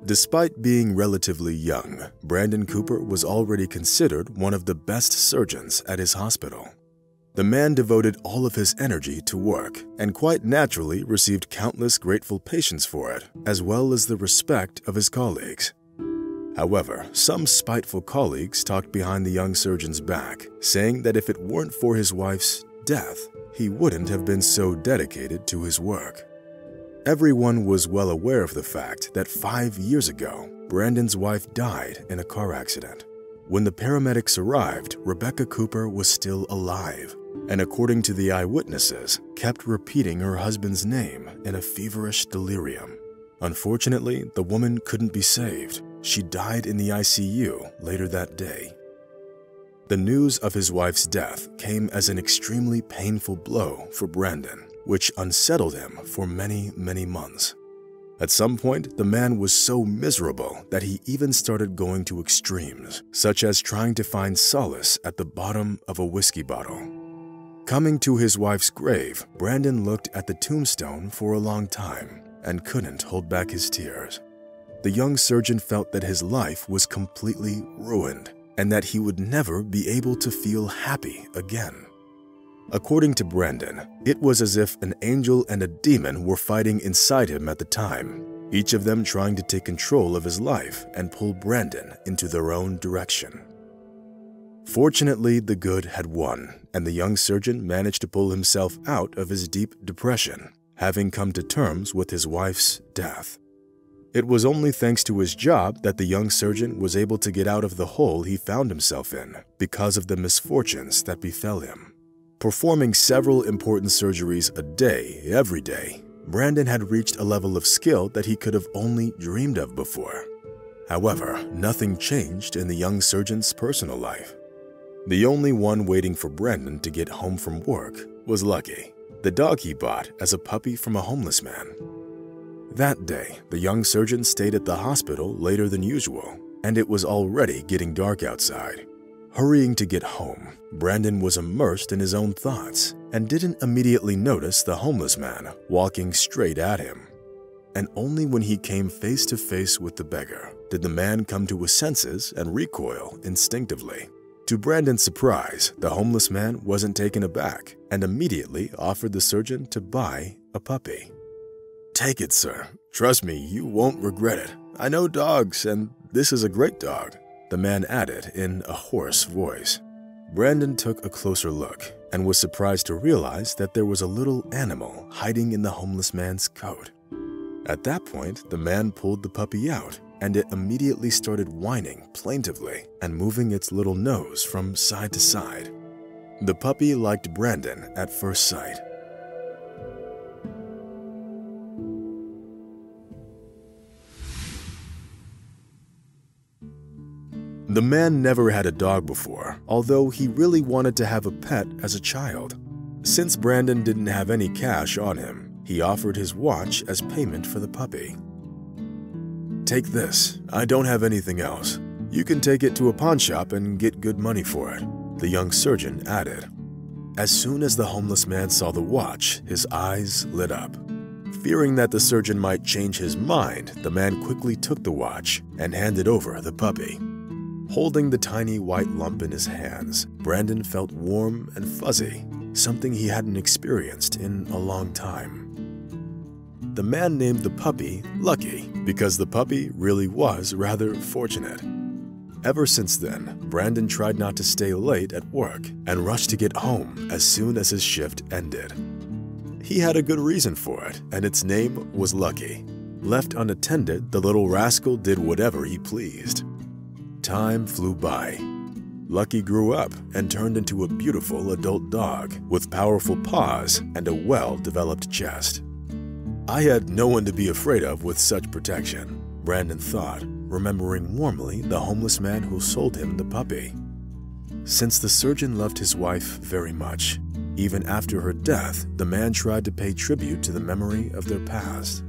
Despite being relatively young, Brandon Cooper was already considered one of the best surgeons at his hospital. The man devoted all of his energy to work and quite naturally received countless grateful patients for it, as well as the respect of his colleagues. However, some spiteful colleagues talked behind the young surgeon's back, saying that if it weren't for his wife's death, he wouldn't have been so dedicated to his work. Everyone was well aware of the fact that 5 years ago, Brandon's wife died in a car accident. When the paramedics arrived, Rebecca Cooper was still alive, and according to the eyewitnesses, kept repeating her husband's name in a feverish delirium. Unfortunately, the woman couldn't be saved. She died in the ICU later that day. The news of his wife's death came as an extremely painful blow for Brandon, which unsettled him for many, many months. At some point, the man was so miserable that he even started going to extremes, such as trying to find solace at the bottom of a whiskey bottle. Coming to his wife's grave, Brandon looked at the tombstone for a long time and couldn't hold back his tears. The young surgeon felt that his life was completely ruined and that he would never be able to feel happy again. According to Brandon, it was as if an angel and a demon were fighting inside him at the time, each of them trying to take control of his life and pull Brandon into their own direction. Fortunately, the good had won, and the young surgeon managed to pull himself out of his deep depression, having come to terms with his wife's death. It was only thanks to his job that the young surgeon was able to get out of the hole he found himself in because of the misfortunes that befell him. Performing several important surgeries a day, every day, Brandon had reached a level of skill that he could have only dreamed of before. However, nothing changed in the young surgeon's personal life. The only one waiting for Brandon to get home from work was Lucky, the dog he bought as a puppy from a homeless man. That day, the young surgeon stayed at the hospital later than usual, and it was already getting dark outside. Hurrying to get home, Brandon was immersed in his own thoughts and didn't immediately notice the homeless man walking straight at him. And only when he came face to face with the beggar did the man come to his senses and recoil instinctively. To Brandon's surprise, the homeless man wasn't taken aback and immediately offered the surgeon to buy a puppy. "Take it, sir. Trust me, you won't regret it. I know dogs, and this is a great dog," the man added in a hoarse voice. Brandon took a closer look and was surprised to realize that there was a little animal hiding in the homeless man's coat. At that point, the man pulled the puppy out, and it immediately started whining plaintively and moving its little nose from side to side. The puppy liked Brandon at first sight. The man never had a dog before, although he really wanted to have a pet as a child. Since Brandon didn't have any cash on him, he offered his watch as payment for the puppy. "Take this. I don't have anything else. You can take it to a pawn shop and get good money for it," the young surgeon added. As soon as the homeless man saw the watch, his eyes lit up. Fearing that the surgeon might change his mind, the man quickly took the watch and handed over the puppy. Holding the tiny white lump in his hands, Brandon felt warm and fuzzy, something he hadn't experienced in a long time. The man named the puppy Lucky because the puppy really was rather fortunate. Ever since then, Brandon tried not to stay late at work and rushed to get home as soon as his shift ended. He had a good reason for it, and its name was Lucky. Left unattended, the little rascal did whatever he pleased. Time flew by. Lucky grew up and turned into a beautiful adult dog with powerful paws and a well-developed chest. "I had no one to be afraid of with such protection," Brandon thought, remembering warmly the homeless man who sold him the puppy. Since the surgeon loved his wife very much, even after her death, the man tried to pay tribute to the memory of their past.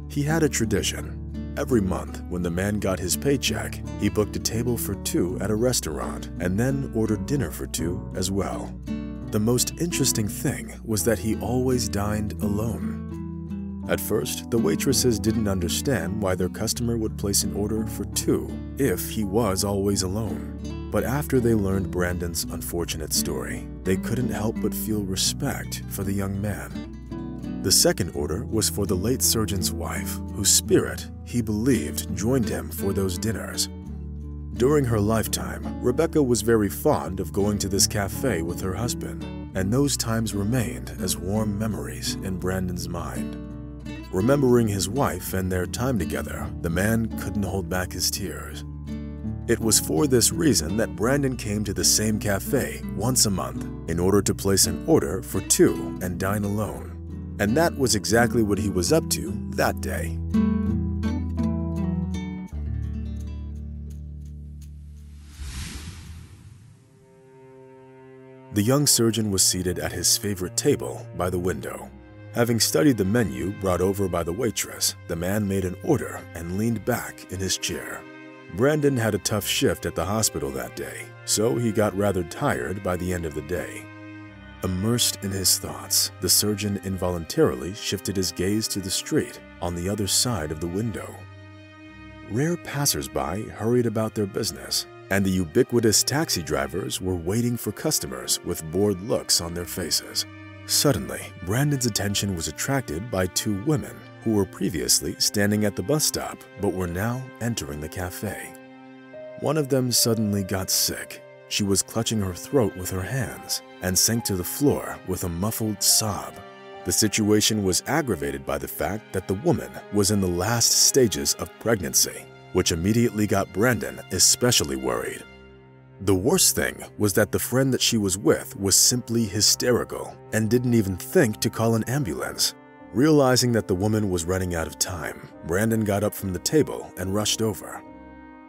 He had a tradition. Every month, when the man got his paycheck, he booked a table for two at a restaurant and then ordered dinner for two as well. The most interesting thing was that he always dined alone. At first, the waitresses didn't understand why their customer would place an order for 2 if he was always alone. But after they learned Brandon's unfortunate story, they couldn't help but feel respect for the young man. The second order was for the late surgeon's wife, whose spirit, he believed, joined him for those dinners. During her lifetime, Rebecca was very fond of going to this cafe with her husband, and those times remained as warm memories in Brandon's mind. Remembering his wife and their time together, the man couldn't hold back his tears. It was for this reason that Brandon came to the same cafe once a month in order to place an order for 2 and dine alone. And that was exactly what he was up to that day. The young surgeon was seated at his favorite table by the window. Having studied the menu brought over by the waitress, the man made an order and leaned back in his chair. Brandon had a tough shift at the hospital that day, so he got rather tired by the end of the day. Immersed in his thoughts, the surgeon involuntarily shifted his gaze to the street on the other side of the window. Rare passers-by hurried about their business, and the ubiquitous taxi drivers were waiting for customers with bored looks on their faces. Suddenly, Brandon's attention was attracted by 2 women who were previously standing at the bus stop but were now entering the cafe. One of them suddenly got sick. She was clutching her throat with her hands and sank to the floor with a muffled sob. The situation was aggravated by the fact that the woman was in the last stages of pregnancy, which immediately got Brandon especially worried. The worst thing was that the friend that she was with was simply hysterical and didn't even think to call an ambulance. Realizing that the woman was running out of time, Brandon got up from the table and rushed over.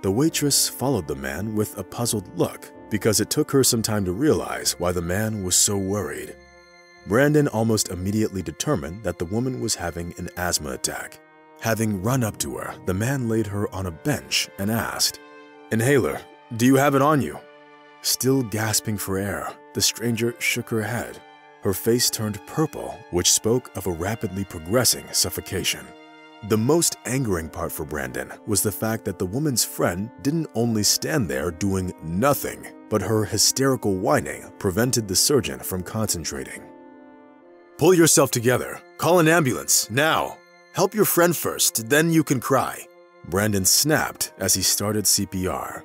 The waitress followed the man with a puzzled look because it took her some time to realize why the man was so worried. Brandon almost immediately determined that the woman was having an asthma attack. Having run up to her, the man laid her on a bench and asked, "Inhaler, do you have it on you?" Still gasping for air, the stranger shook her head. Her face turned purple, which spoke of a rapidly progressing suffocation. The most angering part for Brandon was the fact that the woman's friend didn't only stand there doing nothing, but her hysterical whining prevented the surgeon from concentrating. "Pull yourself together. Call an ambulance, now. Help your friend first, then you can cry," Brandon snapped as he started CPR.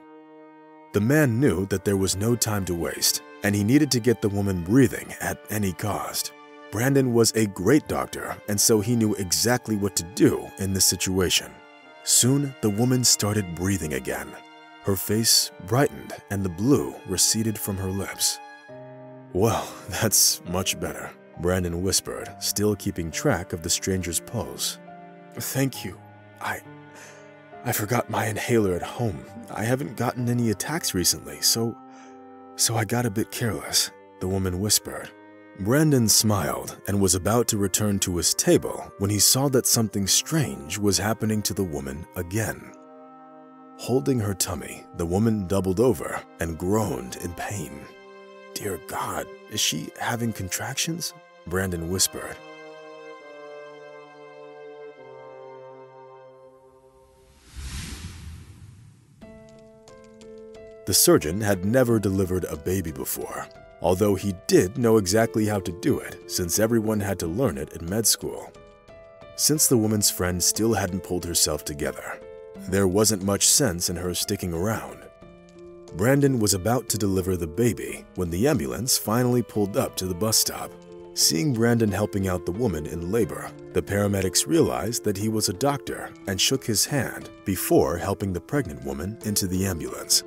The man knew that there was no time to waste, and he needed to get the woman breathing at any cost. Brandon was a great doctor, and so he knew exactly what to do in this situation. Soon, the woman started breathing again. Her face brightened and the blue receded from her lips. "Well, that's much better," Brandon whispered, still keeping track of the stranger's pulse. "Thank you. I forgot my inhaler at home. I haven't gotten any attacks recently, so I got a bit careless," the woman whispered. Brandon smiled and was about to return to his table when he saw that something strange was happening to the woman again. Holding her tummy, the woman doubled over and groaned in pain. "Dear God, is she having contractions?" Brandon whispered. The surgeon had never delivered a baby before, although he did know exactly how to do it since everyone had to learn it in med school. Since the woman's friend still hadn't pulled herself together, there wasn't much sense in her sticking around. Brandon was about to deliver the baby when the ambulance finally pulled up to the bus stop. Seeing Brandon helping out the woman in labor, the paramedics realized that he was a doctor and shook his hand before helping the pregnant woman into the ambulance.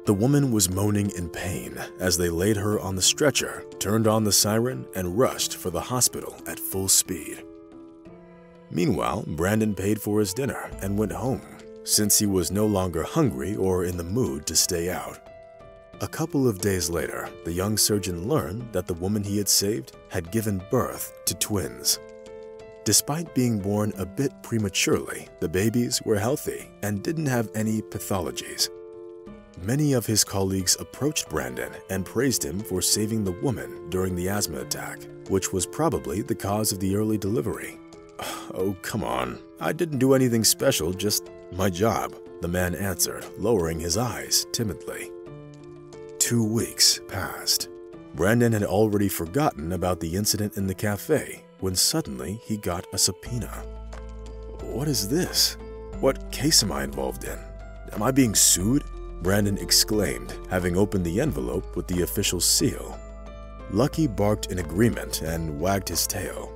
The woman was moaning in pain as they laid her on the stretcher, turned on the siren, and rushed for the hospital at full speed. Meanwhile, Brandon paid for his dinner and went home, since he was no longer hungry or in the mood to stay out. A couple of days later, the young surgeon learned that the woman he had saved had given birth to twins. Despite being born a bit prematurely, the babies were healthy and didn't have any pathologies. Many of his colleagues approached Brandon and praised him for saving the woman during the asthma attack, which was probably the cause of the early delivery. "Oh, come on. I didn't do anything special, just my job," the man answered, lowering his eyes timidly. 2 weeks passed. Brandon had already forgotten about the incident in the cafe when suddenly he got a subpoena. "What is this? What case am I involved in? Am I being sued?" Brandon exclaimed, having opened the envelope with the official seal. Lucky barked in agreement and wagged his tail.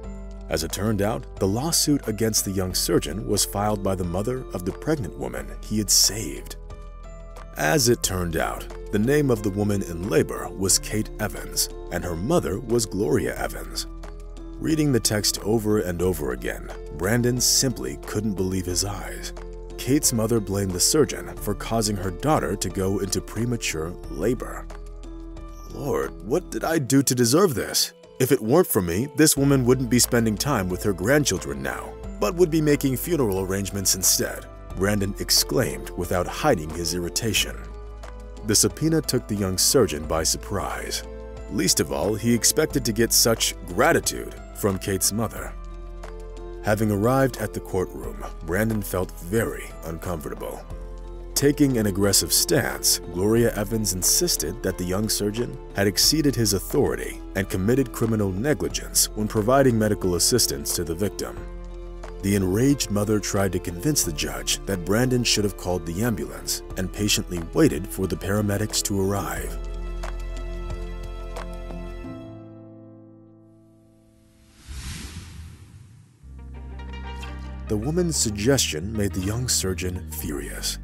As it turned out, the lawsuit against the young surgeon was filed by the mother of the pregnant woman he had saved. As it turned out, the name of the woman in labor was Kate Evans, and her mother was Gloria Evans. Reading the text over and over again, Brandon simply couldn't believe his eyes. Kate's mother blamed the surgeon for causing her daughter to go into premature labor. Lord, what did I do to deserve this? If it weren't for me, this woman wouldn't be spending time with her grandchildren now, but would be making funeral arrangements instead, Brandon exclaimed without hiding his irritation. The subpoena took the young surgeon by surprise. Least of all, he expected to get such gratitude from Kate's mother. Having arrived at the courtroom, Brandon felt very uncomfortable. Taking an aggressive stance, Gloria Evans insisted that the young surgeon had exceeded his authority and committed criminal negligence when providing medical assistance to the victim. The enraged mother tried to convince the judge that Brandon should have called the ambulance and patiently waited for the paramedics to arrive. The woman's suggestion made the young surgeon furious.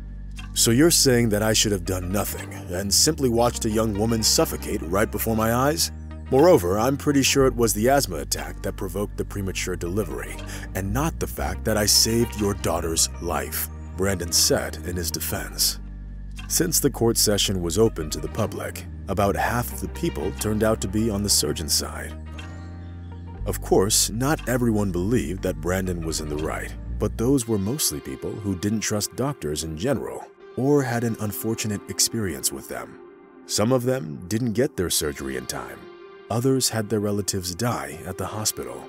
"So you're saying that I should have done nothing and simply watched a young woman suffocate right before my eyes? Moreover, I'm pretty sure it was the asthma attack that provoked the premature delivery, and not the fact that I saved your daughter's life," Brandon said in his defense. Since the court session was open to the public, about half of the people turned out to be on the surgeon's side. Of course, not everyone believed that Brandon was in the right, but those were mostly people who didn't trust doctors in general or had an unfortunate experience with them. Some of them didn't get their surgery in time. Others had their relatives die at the hospital.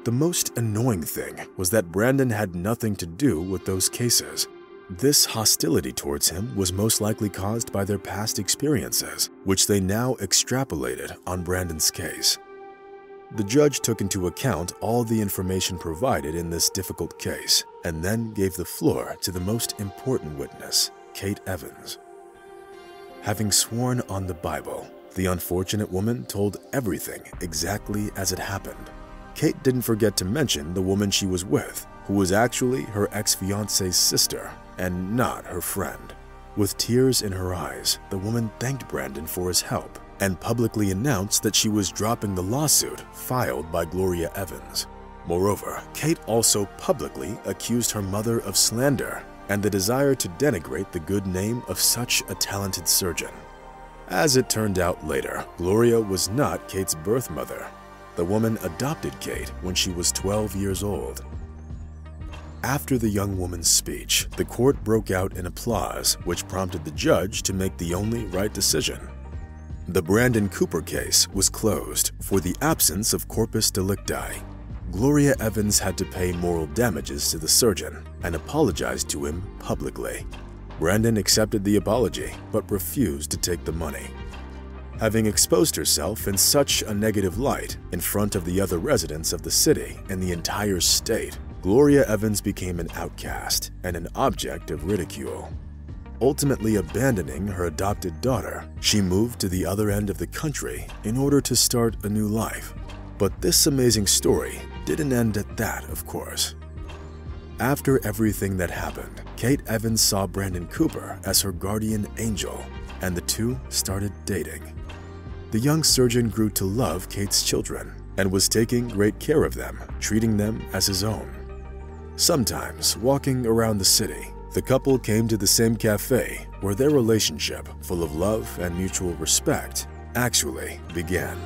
The most annoying thing was that Brandon had nothing to do with those cases. This hostility towards him was most likely caused by their past experiences, which they now extrapolated on Brandon's case. The judge took into account all the information provided in this difficult case and then gave the floor to the most important witness, Kate Evans. Having sworn on the Bible, the unfortunate woman told everything exactly as it happened. Kate didn't forget to mention the woman she was with, who was actually her ex-fiance's sister and not her friend. With tears in her eyes, the woman thanked Brandon for his help and publicly announced that she was dropping the lawsuit filed by Gloria Evans. Moreover, Kate also publicly accused her mother of slander and the desire to denigrate the good name of such a talented surgeon. As it turned out later, Gloria was not Kate's birth mother. The woman adopted Kate when she was 12 years old. After the young woman's speech, the court broke out in applause, which prompted the judge to make the only right decision. The Brandon Cooper case was closed for the absence of corpus delicti. Gloria Evans had to pay moral damages to the surgeon and apologized to him publicly. Brandon accepted the apology but refused to take the money. Having exposed herself in such a negative light in front of the other residents of the city and the entire state, Gloria Evans became an outcast and an object of ridicule. Ultimately abandoning her adopted daughter, she moved to the other end of the country in order to start a new life. But this amazing story didn't end at that, of course. After everything that happened, Kate Evans saw Brandon Cooper as her guardian angel, and the two started dating. The young surgeon grew to love Kate's children and was taking great care of them, treating them as his own. Sometimes, walking around the city, the couple came to the same cafe where their relationship, full of love and mutual respect, actually began.